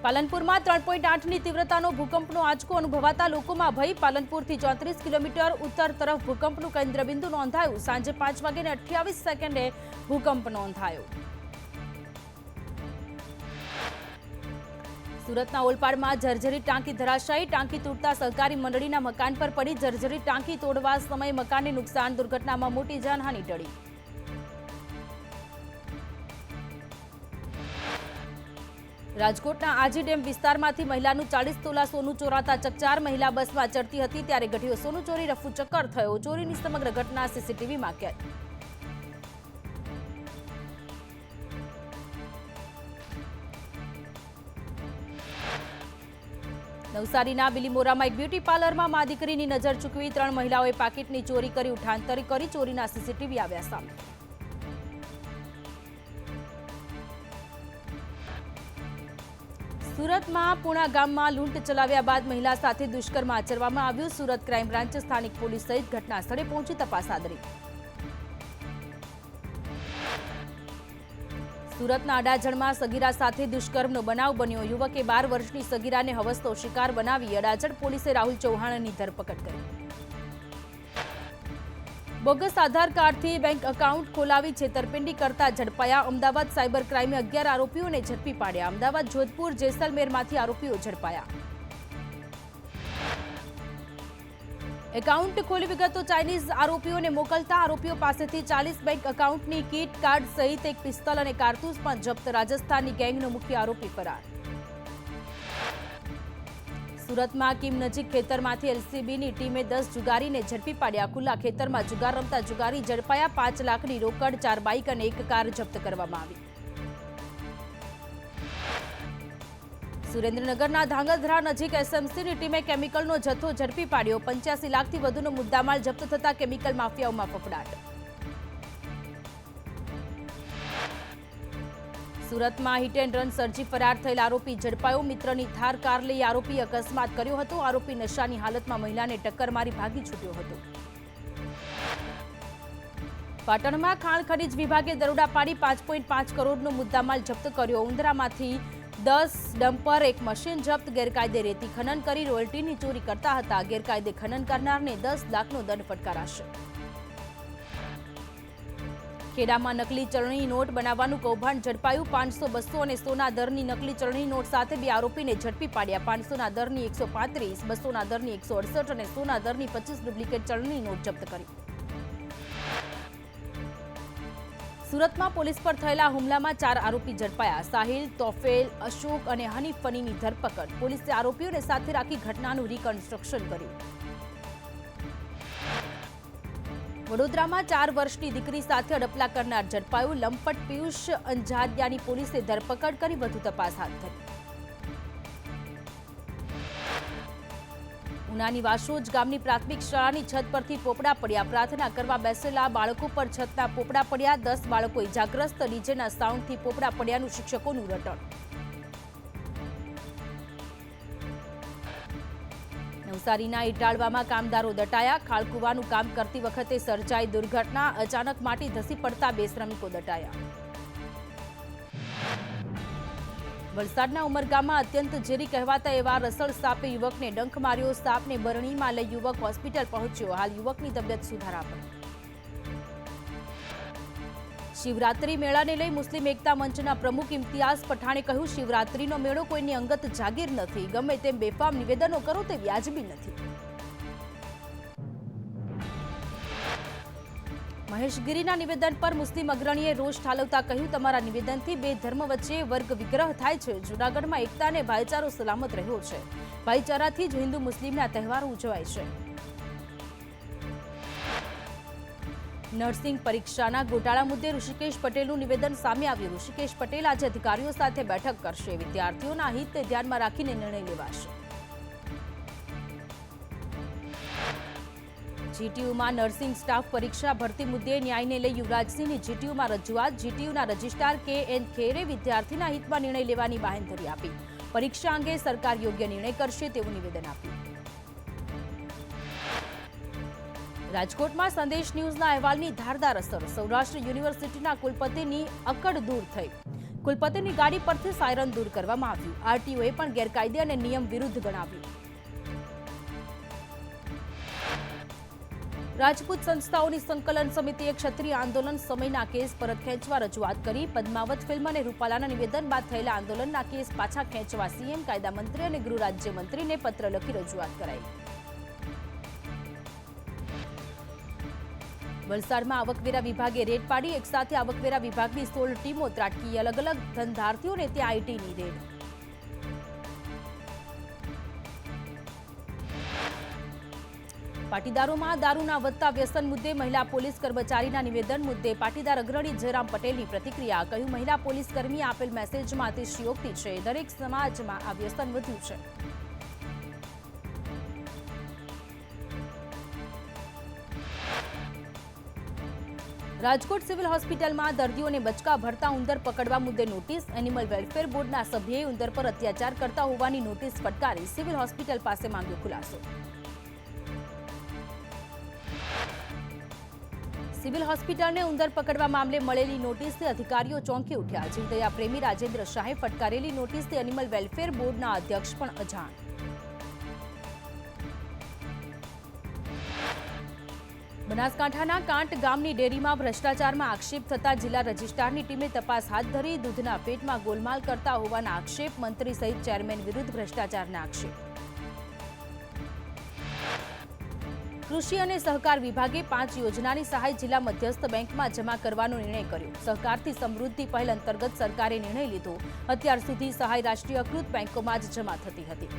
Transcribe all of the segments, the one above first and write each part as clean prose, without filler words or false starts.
પાલનપુરમાં 3.8ની તીવ્રતાનો ભૂકંપનો આંચકો અનુભવાતા લોકોમાં ભય। પાલનપુરથી 34 કિલોમીટર ઉત્તર તરફ ભૂકંપનું કેન્દ્રબિંદુ નોંધાયું। સાંજે 5:28 ભૂકંપ નોંધાયો। સુરતના ઓલપાડમાં જર્જરિત ટાંકી ધરાશાયી। ટાંકી તૂટતા સહકારી મંડળીના મકાન પર પડી। જર્જરિત ટાંકી તોડવા સમયે મકાનને નુકસાન। દુર્ઘટનામાં મોટી જાનહાનિ ટળી। રાજકોટના આજી ડેમ વિસ્તારમાંથી મહિલાનું 40 તોલા સોનું ચોરાતા ચકચાર। મહિલા બસમાં ચડતી હતી ત્યારે ઘટ્યો સોનું ચોરી રફુ ચક્કર થયો। ચોરીની સમગ્ર ઘટના સીસીટીવીમાં કેદ। નવસારીના બિલીમોરામાં એક બ્યુટી પાર્લરમાં મા દીકરીની નજર ચૂકવી 3 મહિલાઓએ પાકીટની ચોરી કરી ઉઠાંતરી કરી। ચોરીના સીસીટીવી આવ્યા સામે। સુરતમાં પુણા ગામમાં લૂંટ ચલાવ્યા બાદ મહિલા સાથે દુષ્કર્મ આચરવામાં આવ્યું। સુરત ક્રાઇમ બ્રાન્ચે સ્થાનિક પોલીસ સહિત ઘટના સ્થળે પહોંચી તપાસ આદરી। સુરતના અડાજણમાં સગીરા સાથે દુષ્કર્મનો બનાવ બન્યો। યુવકે 12 વર્ષની સગીરાને હવસનો શિકાર બનાવી। અડાજણ પોલીસે રાહુલ ચૌહાણની ધરપકડ કરી। બોગસ આધાર કાર્ડથી બેંક એકાઉન્ટ ખોલાવી છેતરપિંડી કરતા ઝડપાયા। અમદાવાદ સાયબર ક્રાઇમે 11 આરોપીઓને ઝડપી પાડ્યા। અમદાવાદ, જોધપુર, જેસલમેરમાંથી આરોપીઓ ઝડપાયા। એકાઉન્ટ ખોલી વિગતો ચાઇનીઝ આરોપીઓને મોકલતા આરોપીઓ પાસેથી 40 બેંક એકાઉન્ટની કીટ, કાર્ડ સહિત એક પિસ્તોલ અને કારતૂસ પણ જપ્ત। રાજસ્થાનની ગેંગનો મુખ્ય આરોપી ફરાર। સુરતમાં કિમ નજીક ખેતરમાંથી એલસીબીની ટીમે 10 જુગારીને ઝડપી પાડ્યા। ખુલ્લા ખેતરમાં જુગાર રમતા જુગારી ઝડપાયા। 5 લાખની રોકડ, 4 બાઇક અને 1 કાર જપ્ત કરવામાં આવી। સુરેન્દ્રનગરના ધાંગધ્રા નજીક એસએમસીની ટીમે કેમિકલનો જથ્થો ઝડપી પાડ્યો। 85 લાખથી વધુનો મુદ્દામાલ જપ્ત થતા કેમિકલ માફિયાઓમાં ફફડાટ। સુરતમાં હિટ એન્ડ રન સર્જી ફરાર થયેલ આરોપી ઝડપાયો। મિત્રની થાર કાર લઈ આરોપી અકસ્માત કર્યો હતો। આરોપી નશાની હાલતમાં મહિલાને ટક્કર મારી ભાગી છૂટ્યો હતો। પાટણમાં ખાણ ખનીજ વિભાગે દરોડા પાડી 5.5 કરોડનો મુદ્દામાલ જપ્ત કર્યો। ઉંદરામાંથી 10 ડમ્પર, એક મશીન જપ્ત। ગેરકાયદે રેતી ખનન કરી રોયલ્ટીની ચોરી કરતા હતા। ગેરકાયદે ખનન કરનારને 10 લાખનો દંડ ફટકારાશે। ખેડામાં નકલી ચલણી નોટ બનાવવાનું કૌભાંડ ઝડપાયું। 500, 200 અને 100ના દરની નકલી ચલણી નોટ સાથે 2 આરોપીને ઝડપી પાડ્યા। 500ના દરની 135, 200ના દરની 168 અને 100ના દરની 25 ડુપ્લિકેટ ચલણી નોટ જપ્ત કરી। સુરતમાં પોલીસ પર થયેલા હુમલામાં 4 આરોપી ઝડપાયા। સાહિલ, તોફેલ, અશોક અને હનીફ ફનીની ધરપકડ। પોલીસે આરોપીઓને સાથે રાખી ઘટનાનું રિકન્સ્ટ્રક્શન કર્યું। વડોદરામાં 4 વર્ષની દીકરી સાથે અડપલા કરનાર ઝડપાયો। લંપટ પિયુષ અંજારિયાની પોલીસે ધરપકડ કરી વધુ તપાસ હાથ ધરી। ઉનાની વાસોજ ગામની પ્રાથમિક શાળાની છત પરથી પોપડા પડ્યા। પ્રાર્થના કરવા બેસેલા બાળકો પર છતના પોપડા પડ્યા। 10 બાળકો ઇજાગ્રસ્ત। ડીજેના સાઉન્ડથી પોપડા પડ્યાનું શિક્ષકોનું રટણ। નવસારીના ઇટાળવામાં કામદારો દટાયા। ખાળકુવાનું કામ કરતી વખતે સર્જાઈ દુર્ઘટના। અચાનક માટી ધસી પડતા 2 શ્રમિકો દટાયા। વલસાડના ઉમરગામમાં અત્યંત ઝેરી કહેવાતા એવા રસળ સાપે યુવકને ડંખ માર્યો। સાપને બરણીમાં લઈ યુવક હોસ્પિટલ પહોંચ્યો। હાલ યુવકની તબિયત સુધારા પર। શિવરાત્રી મેળાને લઈ મુસ્લિમ એકતા મંચના પ્રમુખ ઇમ્તિયાઝ પઠાણે કહ્યું, શિવરાત્રીનો મેળો કોઈની અંગત જાગીર નથી। ગમે તેમ બેફામ નિવેદનો કરો તે વ્યાજબી નથી। મહેશગીરીના નિવેદન પર મુસ્લિમ અગ્રણીએ રોષ ઠાલવતા કહ્યું, તમારા નિવેદનથી 2 ધર્મ વચ્ચે વર્ગ વિગ્રહ થાય છે। જૂનાગઢમાં એકતા અને ભાઈચારો સલામત રહ્યો છે। ભાઈચારાથી જ હિન્દુ મુસ્લિમના તહેવારો ઉજવાય છે। નર્સિંગ પરીક્ષાના ગોટાળા મુદ્દે ઋષિકેશ પટેલનું નિવેદન સામે આવ્યું। ઋષિકેશ પટેલ આજે અધિકારીઓ સાથે બેઠક કરશે। વિદ્યાર્થીઓના હિતને ધ્યાનમાં રાખીને નિર્ણય લેવાશે। જીટીયુમાં નર્સિંગ સ્ટાફ પરીક્ષા ભરતી મુદ્દે ન્યાયને લઈ યુવરાજસિંહની જીટીયુમાં રજૂઆત। જીટીયુના રજિસ્ટ્રાર કે.એન. ખેરે વિદ્યાર્થીના હિતમાં નિર્ણય લેવાની બાંહેધરી આપી। પરીક્ષા અંગે સરકાર યોગ્ય નિર્ણય કરશે તેવું નિવેદન આપ્યું। રાજકોટમાં સંદેશ ન્યૂઝના અહેવાલની ધારદાર અસર। સૌરાષ્ટ્ર યુનિવર્સિટીના કુલપતિની અકડ દૂર થઈ। કુલપતિની ગાડી પરથી સાયરન દૂર કરવામાં આવ્યું. આરટીઓએ પણ ગેરકાયદે અને નિયમ વિરુદ્ધ ગણાવ્યું. રાજપૂત સંસ્થાઓની સંકલન સમિતિએ ક્ષત્રિય આંદોલન સમયના કેસ પરત ખેંચવા રજૂઆત કરી. પદ્માવત ફિલ્મ અને રૂપાલાના નિવેદન બાદ થયેલા આંદોલનના કેસ પાછા ખેંચવા સીએમ, કાયદા મંત્રી અને ગૃહ રાજ્યમંત્રીને પત્ર લખી રજૂઆત કરાઈ. વલસાડમાં આવકવેરા વિભાગે રેડ પાડી. એકસાથે આવકવેરા વિભાગની 16 ટીમો ત્રાટકી. અલગ અલગ ધંધાર્થીઓને ત્યાં આઈટીની રેડ. પાટીદારોમાં દારૂના વધતા વ્યસન મુદ્દે મહિલા પોલીસ કર્મચારીના નિવેદન મુદ્દે પાટીદાર અગ્રણી જયરામ પટેલની પ્રતિક્રિયા. કહ્યું, મહિલા પોલીસ કર્મીએ આપેલ મેસેજમાં અતિશયોક્તિ છે. દરેક સમાજમાં આ વ્યસન વધ્યું છે. રાજકોટ સિવિલ હોસ્પિટલમાં દર્દીઓને બચકા ભરતા ઉંદર પકડવા મુદ્દે નોટિસ. એનિમલ વેલફેર બોર્ડના સભ્યએ ઉંદર પર અત્યાચાર કરતા હોવાની નોટિસ ફટકારી. સિવિલ હોસ્પિટલ પાસે માંગ્યો ખુલાસો. સિવિલ હોસ્પિટલને ઉંદર પકડવા મામલે મળેલી નોટિસથી અધિકારીઓ ચોંકી ઉઠ્યા. જીવદયા પ્રેમી રાજેન્દ્ર શાહે ફટકારેલી નોટિસથી એનિમલ વેલફેર બોર્ડના અધ્યક્ષ પણ અજાણ. બનાસકાંઠાના કાંટ ગામની ડેરીમાં ભ્રષ્ટાચારમાં આક્ષેપ થતા જિલ્લા રજિસ્ટ્રારની ટીમે તપાસ હાથ ધરી. દૂધના પેટમાં ગોલમાલ કરતા હોવાના આક્ષેપ. મંત્રી સહિત ચેરમેન વિરુદ્ધ ભ્રષ્ટાચારના આક્ષેપ. કૃષિ અને સહકાર વિભાગે 5 યોજનાની સહાય જિલ્લા મધ્યસ્થ બેંકમાં જમા કરવાનો નિર્ણય કર્યો. સહકારથી સમૃદ્ધિ પહેલ અંતર્ગત સરકારે નિર્ણય લીધો. અત્યાર સુધી સહાય રાષ્ટ્રીયકૃત બેંકોમાં જ જમા થતી હતી.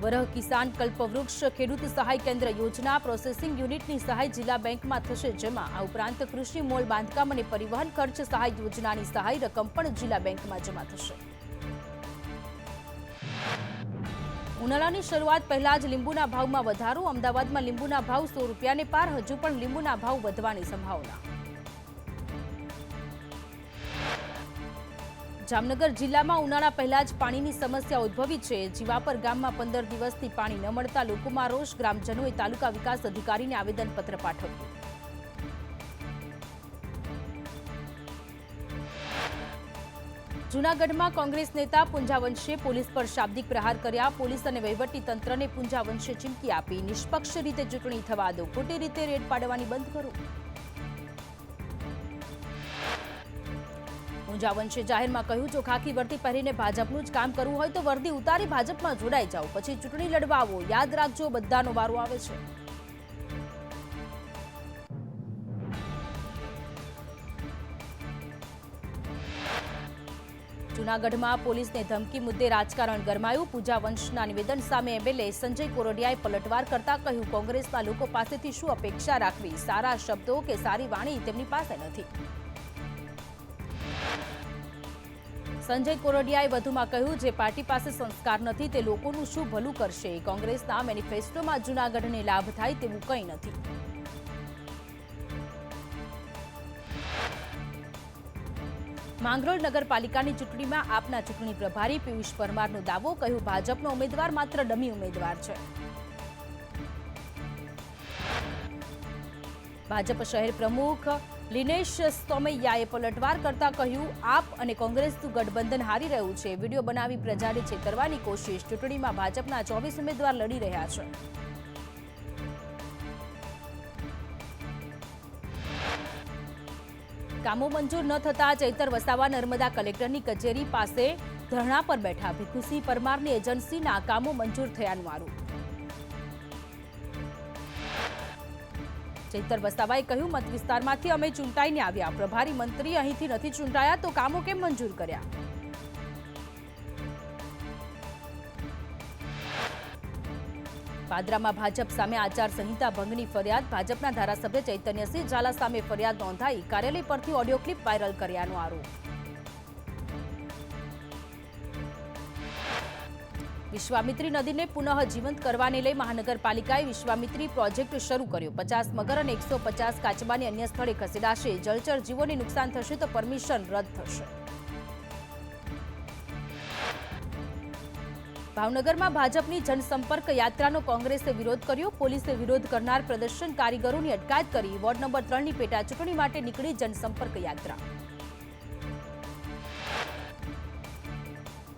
વરહ કિસાન કલ્પવૃક્ષ ખેડૂત સહાય કેન્દ્ર યોજના પ્રોસેસિંગ યુનિટની સહાય જિલ્લા બેંકમાં થશે જમા. આ ઉપરાંત કૃષિ મોલ બાંધકામ અને પરિવહન ખર્ચ સહાય યોજનાની સહાય રકમ પણ જિલ્લા બેંકમાં જમા થશે. ઉનાળાની શરૂઆત પહેલા જ લીંબુના ભાવમાં વધારો. અમદાવાદમાં લીંબુના ભાવ 100 રૂપિયાને પાર. હજુ પણ લીંબુના ભાવ વધવાની સંભાવના. જામનગર જિલ્લામાં ઉનાળા પહેલા જ પાણીની સમસ્યા ઉદ્ભવી છે. જીવાપર ગામમાં 15 દિવસથી પાણી ન મળતા લોકોમાં રોષ. ગ્રામજનોએ તાલુકા વિકાસ અધિકારીને આવેદનપત્ર પાઠવ્યું. જૂનાગઢમાં કોંગ્રેસ નેતા પૂંજાવંશે પોલીસ પર શાબ્દિક પ્રહાર કર્યા. પોલીસ અને વહીવટી તંત્રને પૂંજાવંશે ચીમકી આપી. નિષ્પક્ષ રીતે ચૂંટણી થવા દો. ખોટી રીતે રેડ પાડવાની બંધ કરો. પૂંજાવંશે જાહેરમાં કહ્યું, જો ખાખી વર્દી પહેરીને ભાજપનું જ કામ કરવું હોય તો વર્દી ઉતારી ભાજપમાં જોડાઈ જાઓ. પછી ચૂંટણી લડવા આવો. યાદ રાખજો, બધાનો વારો આવે છે. જૂનાગઢમાં પોલીસને ધમકી મુદ્દે રાજકારણ ગરમાયું. પૂંજાવંશના નિવેદન સામે એમએલએ સંજય કોરડિયાએ પલટવાર કરતા કહ્યું, કોંગ્રેસના લોકો પાસેથી શું અપેક્ષા રાખવી? સારા શબ્દો કે સારી વાણી તેમની પાસે નથી. સંજય કોરડિયાએ વધુમાં કહ્યું, જે પાર્ટી પાસે સંસ્કાર નથી તે લોકોનું શું ભલું કરશે? કોંગ્રેસના મેનિફેસ્ટોમાં જૂનાગઢને લાભ થાય તેવું કંઈ નથી. માંગરોળ નગરપાલિકાની ચૂંટણીમાં આપના ચૂંટણી પ્રભારી પિયુષ પરમારનો દાવો. કહ્યું, ભાજપનો ઉમેદવાર માત્ર ડમી ઉમેદવાર છે. ભાજપ શહેર પ્રમુખ લિનેશ સોમૈયાએ પલટવાર કરતા કહ્યું, આપ અને કોંગ્રેસનું ગઠબંધન હારી રહ્યું છે. વિડીયો બનાવી પ્રજાને છેતરવાની કોશિશ. ચૂંટણીમાં ભાજપના 24 ઉમેદવાર લડી રહ્યા છે. કામો મંજૂર ન થતા ચૈતર વસાવા નર્મદા કલેક્ટરની કચેરી પાસે ધરણા પર બેઠા. ભીખુસિંહ પરમારની એજન્સીના કામો મંજૂર થયાનું આરોપ. ચૈતર વસાવાએ કહ્યું, મત વિસ્તારમાંથી અમે ચૂંટાઈને આવ્યા. પ્રભારી મંત્રી અહીંથી નથી ચૂંટાયા તો કામો કેમ મંજૂર કર્યા? પાદરામાં ભાજપ સામે આચારસંહિતા ભંગની ફરિયાદ. ભાજપના ધારાસભ્ય ચૈતન્યસિંહ ઝાલા સામે ફરિયાદ નોંધાઈ. કાર્યાલય પરથી ઓડિયો ક્લિપ વાયરલ કર્યાનો આરોપ. વિશ્વામિત્રી નદીને પુનઃ જીવંત કરવાને લઈ મહાનગરપાલિકાએ વિશ્વામિત્રી પ્રોજેક્ટ શરૂ કર્યો. 50 મગર અને 150 કાચબાને અન્ય સ્થળે ખસેડાશે. જળચર જીવોને નુકસાન થશે તો પરમિશન રદ થશે. ભાવનગરમાં ભાજપની જનસંપર્ક યાત્રાનો કોંગ્રેસે વિરોધ કર્યો. પોલીસે વિરોધ કરનાર પ્રદર્શન કારીગરોની અટકાયત કરી. વોર્ડ નંબર 3ની પેટા ચૂંટણી માટે નીકળી જનસંપર્ક યાત્રા.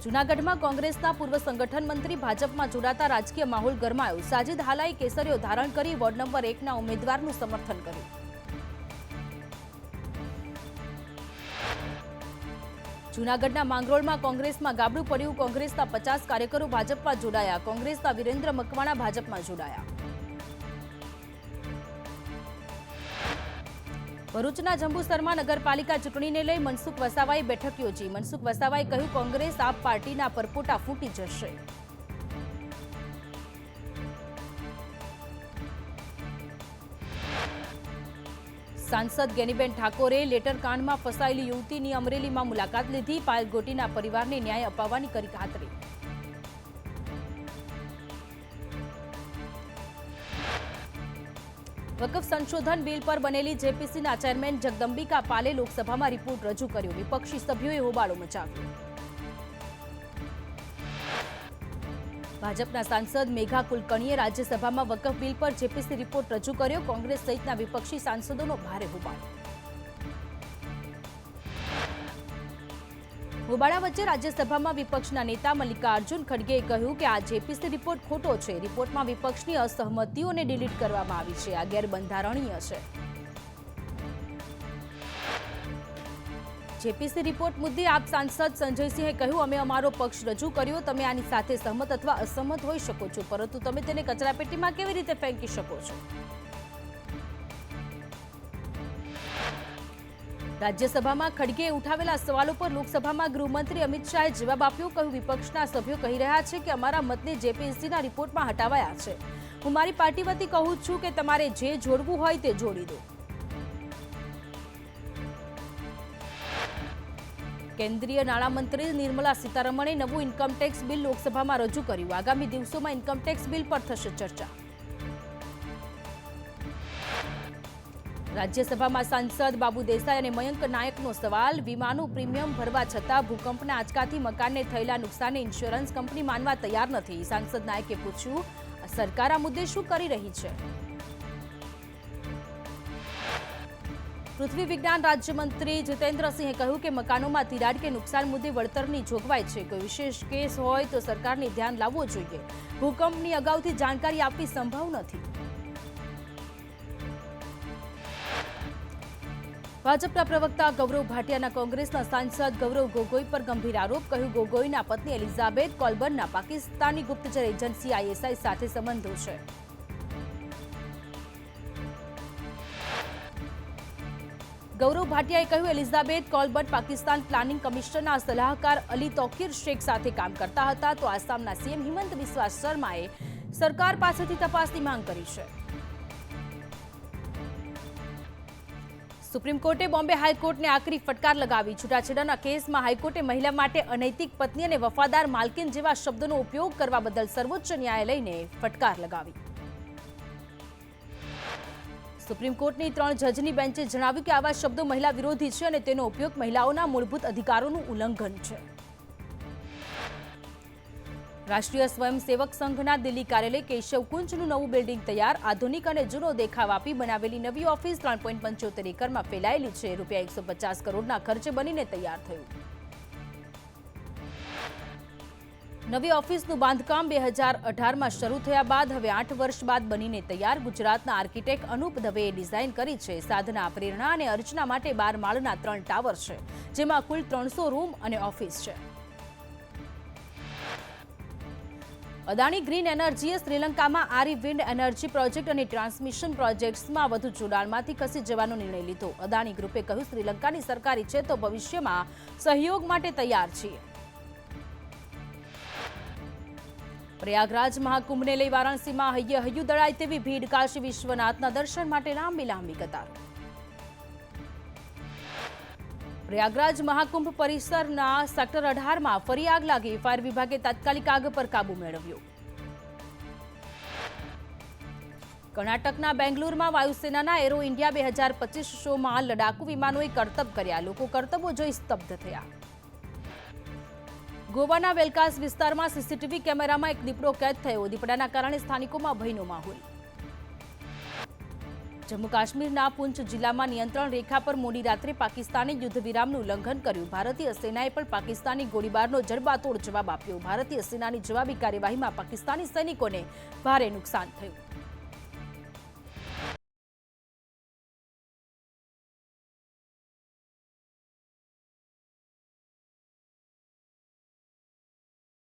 જૂનાગઢમાં કોંગ્રેસના પૂર્વ સંગઠન મંત્રી ભાજપમાં જોડાતા રાજકીય માહોલ ગરમાયો. સાજિદ હાલાએ કેસરીઓ ધારણ કરી વોર્ડ નંબર 1ના ઉમેદવારનું સમર્થન કર્યું. જૂનાગઢના માંગરોળમાં કોંગ્રેસમાં ગાબડું પડ્યું. કોંગ્રેસના 50 કાર્યકરો ભાજપમાં જોડાયા. કોંગ્રેસના વિરેન્દ્ર મકવાણા ભાજપમાં જોડાયા. ભરૂચના જંબુસરમાં નગરપાલિકા ચૂંટણીને લઈ મનસુખ વસાવાએ બેઠક યોજી. મનસુખ વસાવાએ કહ્યું કોંગ્રેસ આપ પાર્ટીના પરપોટા ફૂટી જશે. સાંસદ ગેનીબેન ઠાકોરે લેટરકાંડમાં ફસાયેલી યુવતીની અમરેલીમાં મુલાકાત લીધી. પાયલ ગોટીના પરિવારને ન્યાય અપાવવાની કરી ખાતરી. વકફ સંશોધન બિલ પર બનેલી જેપીસીના ચેરમેન જગદંબિકા પાલે લોકસભામાં રિપોર્ટ રજૂ કર્યો. વિપક્ષી સભ્યોએ હોબાળો મચાવ્યો. ભાજપના સાંસદ મેઘા કુલકર્ણીએ રાજ્યસભામાં વકફ બિલ પર જેપીસી રિપોર્ટ રજૂ કર્યો. કોંગ્રેસ સહિતના વિપક્ષી સાંસદોનો ભારે હોબાળો. હોબાળા વચ્ચે રાજ્યસભામાં વિપક્ષના નેતા મલ્લિકાર્જુન ખડગેએ કહ્યું કે આ જેપીસી રિપોર્ટ ખોટો છે. રિપોર્ટમાં વિપક્ષની અસહમતિઓને ડિલીટ કરવામાં આવી છે. આ ગેરબંધારણીય છે. જેપીસી રિપોર્ટ મુદ્દે આપ સાંસદ સંજયસિંહે કહ્યું અમે અમારો પક્ષ રજૂ કર્યો. તમે આની સાથે સહમત અથવા અસહમત હોઈ શકો છો, પરંતુ તમે તેને કચરાપેટીમાં કેવી રીતે ફેંકી શકો છો? રાજ્યસભામાં ખડગેએ ઉઠાવેલા સવાલો પર લોકસભામાં ગૃહમંત્રી અમિત શાહે જવાબ આપ્યો. કહ્યું વિપક્ષના સભ્યો કહી રહ્યા છે કે અમારા મતને જેપીસીના રિપોર્ટમાં હટાવાયા છે. હું મારી પાર્ટી વતી કહું છું કે તમારે જે જોડવું હોય તે જોડી દો. કેન્દ્રીય નાણામંત્રી નિર્મલા સીતારમણે નવું ઇન્કમટેક્સ બિલ લોકસભામાં રજૂ કર્યું. આગામી દિવસોમાં ઇન્કમટેક્સ બિલ પર થશે ચર્ચા. રાજ્યસભામાં સાંસદ બાબુ દેસાઈ અને મયંક નાયકનો સવાલ. વીમાનું પ્રીમિયમ ભરવા છતાં ભૂકંપના આંચકાથી મકાનને થયેલા નુકસાનને ઇન્સ્યોરન્સ કંપની માનવા તૈયાર નથી. સાંસદ નાયકે પૂછ્યું સરકાર આ મુદ્દે શું કરી રહી છે? પૃથ્વી વિજ્ઞાન રાજ્યમંત્રી જીતેન્દ્રસિંહે કહ્યું કે મકાનોમાં તિરાડ કે નુકસાન મુદ્દે વળતરની જોગવાઈ છે. કોઈ વિશેષ કેસ હોય તો સરકારને ધ્યાન લાવવું જોઈએ. ભૂકંપની અગાઉથી જાણકારી આપવી સંભવ નથી. ભાજપના પ્રવક્તા ગૌરવ ભાટિયાના કોંગ્રેસના સાંસદ ગૌરવ ગોગોઈ પર ગંભીર આરોપ. કહ્યું ગોગોઈના પત્ની એલિઝાબેથ કોલબર્નના પાકિસ્તાની ગુપ્તચર એજન્સી આઈએસઆઈ સાથે સંબંધો છે. ગૌરવ ભાટિયાએ કહ્યું એલિઝાબેથ કોલબર્ન પાકિસ્તાન પ્લાનિંગ કમિશનના સલાહકાર અલી તૌકીર શેખ સાથે કામ કરતા હતા. તો આસામના સીએમ હિમંત બિસ્વા શર્માએ સરકાર પાસેથી તપાસની માંગ કરી છે. સુપ્રીમ કોર્ટે બોમ્બે હાઈકોર્ટને આકરી ફટકાર લગાવી. છૂટાછેડાના કેસમાં હાઈકોર્ટે મહિલા માટે અનૈતિક પત્ની અને વફાદાર માલકીન જેવા શબ્દોનો ઉપયોગ કરવા બદલ સર્વોચ્ચ ન્યાયાલયને ફટકાર લગાવી. સુપ્રીમ કોર્ટની 3 જજની બેન્ચે જણાવ્યું કે આવા શબ્દો મહિલા વિરોધી છે અને તેનો ઉપયોગ મહિલાઓના મૂળભૂત અધિકારોનું ઉલ્લંઘન છે. રાષ્ટ્રીય સ્વયંસેવક સંઘના દિલ્હી કાર્યાલય કેશવકુંજનું નવું બિલ્ડિંગ તૈયાર. આધુનિક અને જૂનો દેખાવ આપી બનાવેલી નવી ઓફિસ 3.75 એકરમાં ફેલાયેલી છે. રૂપિયા 150 કરોડના ખર્ચે બનીને તૈયાર થયું. નવી ઓફિસનું બાંધકામ 2018માં શરૂ થયા બાદ હવે 8 વર્ષ બાદ બનીને તૈયાર. ગુજરાતના આર્કિટેક્ટ અનુપ દવેએ ડિઝાઇન કરી છે. સાધના, પ્રેરણા અને અર્ચના માટે 12 માળના 3 ટાવર છે, જેમાં કુલ 300 રૂમ અને ઓફિસ છે. અદાણી ગ્રીન એનર્જીએ શ્રીલંકામાં આરી વિન્ડ એનર્જી પ્રોજેક્ટ અને ટ્રાન્સમિશન પ્રોજેક્ટ્સમાં વધુ જોડાણમાંથી ખસી જવાનો નિર્ણય લીધો. અદાણી ગ્રુપે કહ્યું શ્રીલંકાની સરકાર ઈચ્છે તો ભવિષ્યમાં સહયોગ માટે તૈયાર છીએ. પ્રયાગરાજ મહાકુંભને લઈ વારાણસીમાં હૈયું દળાય તેવી ભીડ. કાશી વિશ્વનાથના દર્શન માટે લાંબી કતારો. પ્રયાગરાજ મહાકુંભ પરિસરના સેક્ટર 18માં ફરી આગ લાગી. ફાયર વિભાગે તાત્કાલિક આગ પર કાબુ મેળવ્યો. કર્ણાટકના બેંગ્લુરુમાં વાયુસેનાના એરો ઇન્ડિયા 2025 શોમાં લડાકુ વિમાનોએ કરતબ કર્યા. લોકો કરતબો જોઈ સ્તબ્ધ થયા. ગોવાના વેલકાસ વિસ્તારમાં સીસીટીવી કેમેરામાં એક દીપડો કેદ થયો. દીપડાના કારણે સ્થાનિકોમાં ભયનો માહોલ. જમ્મુ કાશ્મીરના પૂંચ જિલ્લામાં નિયંત્રણ રેખા પર મોડી રાત્રે પાકિસ્તાને યુદ્ધ વિરામનું ઉલ્લંઘન કર્યું. ભારતીય સેનાએ પણ પાકિસ્તાની ગોળીબારનો જડબાતોડ જવાબ આપ્યો. ભારતીય સેનાની જવાબી કાર્યવાહીમાં પાકિસ્તાની સૈનિકોને ભારે નુકસાન થયું.